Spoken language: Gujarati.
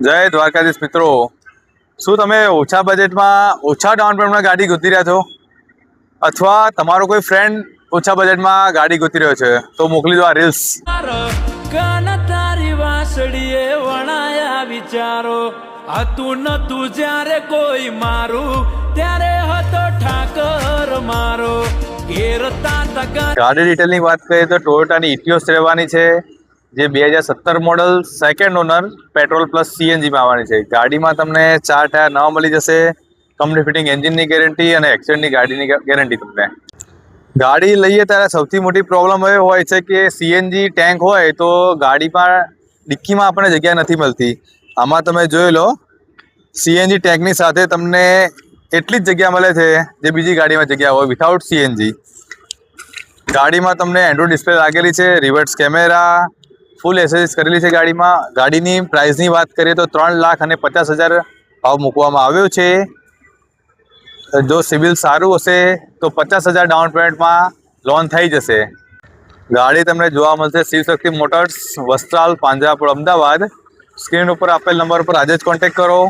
જય દ્વારકાધીશ મિત્રો, શું તમે ઓછા બજેટમાં ઓછા ડાઉન પેમેન્ટમાં ગાડી ગોતી રહ્યા છો અથવા તમારો કોઈ ફ્રેન્ડ ઓછા બજેટમાં ગાડી ગોતી રહ્યો છે તો મોકલી દો આ રીલ્સ. કાન તારી વાસળીએ વણાયા વિચારો હતું નતું જ્યારે કોઈ મારું ત્યારે હતો ઠાકર મારો ઘેરતા તકા. ગાડી ડિટેલની વાત કરીએ તો ટોયોટાની ઇટિયોસ રહેવાની છે, જે 2017 model second owner petrol plus સીએનજીમાં આવવાની છે. ગાડીમાં તમને 4 ટાયર નવા મળી જશે, કંપની ફિટિંગ એન્જિનની ગેરંટી અને એક્સિડન્ટની ગાડીની ગેરંટી તમને. ગાડી લઈએ ત્યારે સૌથી મોટી પ્રોબ્લેમ એ હોય છે કે સીએનજી ટેન્ક હોય તો ગાડીમાં ડિક્કીમાં આપણને જગ્યા નથી મળતી. આમાં તમે જોઈ લો, સીએનજી ટેન્કની સાથે તમને એટલી જ જગ્યા મળે છે જે બીજી ગાડીમાં જગ્યા હોય વિથઆઉટ સીએનજી. ગાડીમાં તમને એન્ડ્રોઇડ ડિસ્પ્લે લાગેલી છે, રિવર્સ કેમેરા, ફૂલ એસેસરીઝ કરેલી છે ગાડીમાં. ગાડીની પ્રાઇસની વાત કરીએ તો 3,50,000 ભાવ મૂકવામાં આવ્યો છે. જો સિવિલ સારું હશે તો 50,000 ડાઉન પેમેન્ટમાં લોન થઈ જશે. ગાડી તમને જોવા મળશે શિવશક્તિ મોટર્સ, વસ્ત્રાલ, પાંજરાપોળ, અમદાવાદ. સ્ક્રીન ઉપર આપેલ નંબર પર આજે જ કોન્ટેક્ટ કરો.